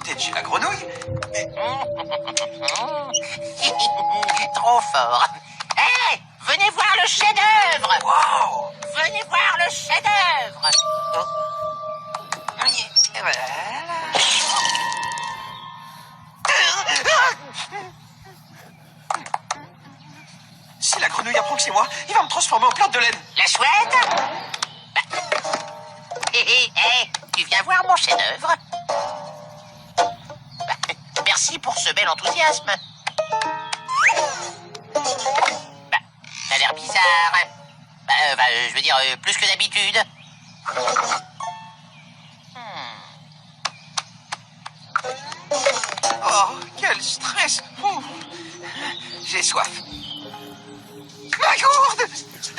peut-être chez la grenouille. Trop fort. Hé, venez voir le chef-d'œuvre. Wow! Venez voir le chef-d'œuvre. Voilà. Si la grenouille apprend que c'est moi, il va me transformer en plante de laine. La chouette? Tu viens voir mon chef-d'œuvre? Merci pour ce bel enthousiasme. T'as l'air bizarre. Je veux dire, plus que d'habitude. Oh, quel stress! Ouh. J'ai soif. Ma gourde!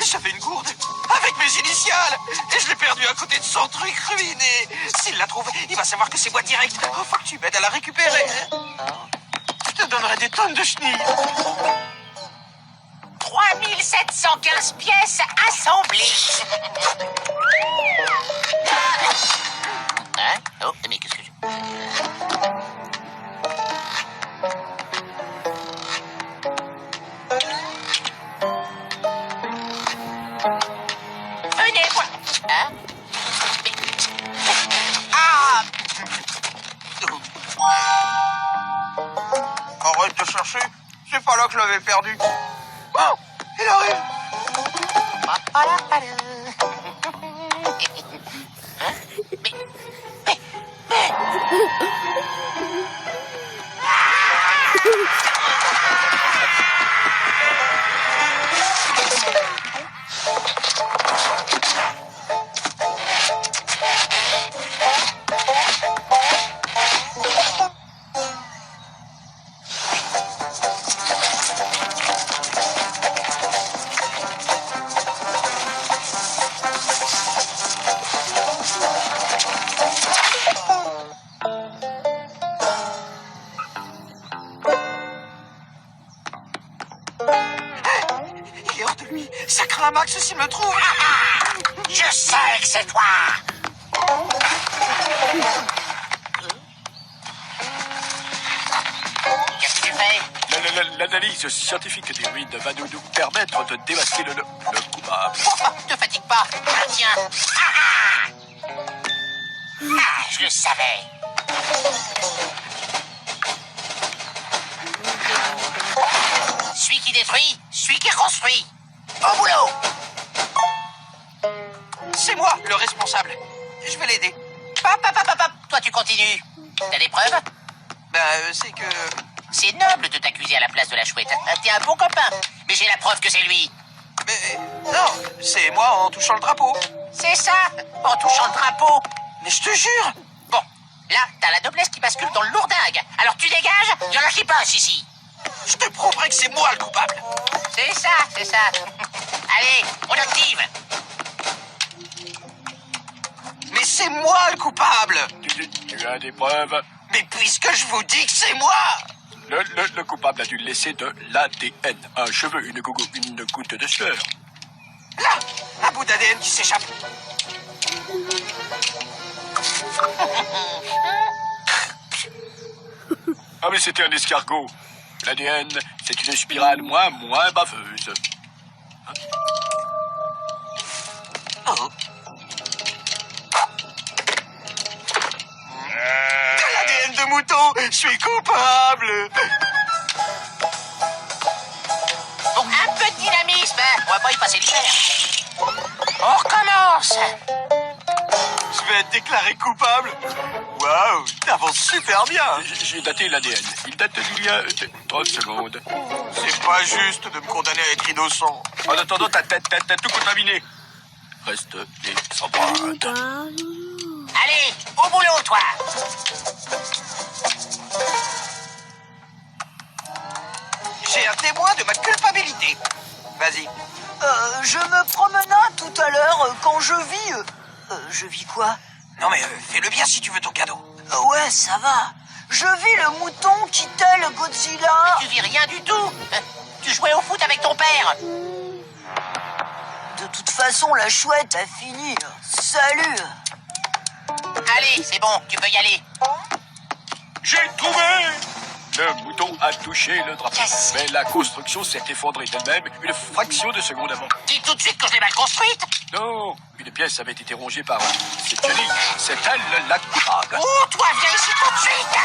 J'avais une gourde avec mes initiales et je l'ai perdue à côté de son truc ruiné. S'il la trouve, il va savoir que c'est moi direct. Oh, faut que tu m'aides à la récupérer. Je te donnerai des tonnes de chenilles. 3715 pièces assemblées. Hein? Oh, mais qu'est-ce que je... Venez voir. Hein? Mais... Ah! Arrête de chercher. C'est pas là que je l'avais perdu. Oh, il arrive. Hein? Mais... Il est hors de lui. Ça craint un max s'il me trouve. Je sais que c'est toi. Qu'est-ce que tu fais? L'analyse scientifique des ruines va nous permettre de démasquer le coupable. Ne fatigue pas. Tiens. Je le savais. Celui qui détruit, celui qui reconstruit. Au boulot. C'est moi le responsable. Je vais l'aider. Hop. Toi, tu continues. T'as des preuves? C'est que... C'est noble de t'accuser à la place de la chouette. T'es un bon copain. Mais j'ai la preuve que c'est lui. Mais non, c'est moi en touchant le drapeau. C'est ça, en touchant le drapeau. Mais je te jure. Bon, là, t'as la noblesse qui bascule dans le lourdingue. Alors tu dégages, il y en a qui passent ici. Je te prouverai que c'est moi le coupable. C'est ça. Allez, on active. Mais c'est moi le coupable. Tu as des preuves? Mais puisque je vous dis que c'est moi. Le coupable a dû laisser de l'ADN. Un cheveu, une goutte de sueur. Là, un bout d'ADN qui s'échappe. Ah mais c'était un escargot. L'ADN, c'est une spirale moins baveuse. Oh. L'ADN de mouton, je suis coupable. Bon, un peu de dynamisme, on va pas y passer l'hiver. On recommence. Je vais être déclaré coupable. Waouh, t'avances super bien. J'ai daté l'ADN. Il date d'il y a 30 secondes. C'est pas juste de me condamner à être innocent. En attendant, t'as tout contaminé. Reste les empreintes. Allez, au boulot, toi. J'ai un témoin de ma culpabilité. Vas-y. Je me promenais tout à l'heure quand je vis... je vis quoi? Non mais fais-le bien si tu veux ton cadeau. Ouais, ça va. Je vis le mouton qui tel Godzilla. Tu vis rien du tout. Tu jouais au foot avec ton père. De toute façon, la chouette a fini. Salut. Allez, c'est bon, tu peux y aller. J'ai trouvé! Le mouton a touché le drapeau. Yes. Mais la construction s'est effondrée d'elle-même une fraction de seconde avant. Dis tout de suite que je l'ai mal construite. Non, une pièce avait été rongée par... C'est Jenny, c'est elle la coupable. Oh, toi, viens ici tout de suite.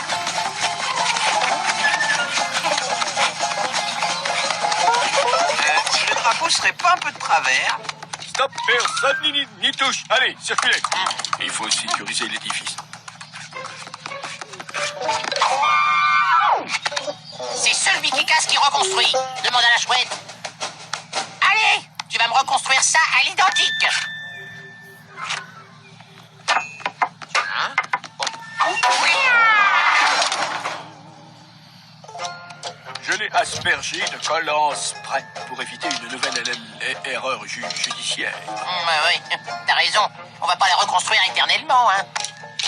Si le drapeau serait pas un peu de travers. Stop, personne n'y touche. Allez, circulez. Il faut sécuriser l'édifice. C'est celui qui casse qui reconstruit. Demande à la chouette. Allez, tu vas me reconstruire ça à l'identique. Hein? Je l'ai aspergé de collant spray pour éviter une nouvelle erreur judiciaire. Oui, t'as raison. On va pas les reconstruire éternellement, hein.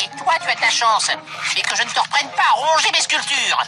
Et toi, tu as ta chance. Mais que je ne te reprenne pas à ronger mes sculptures.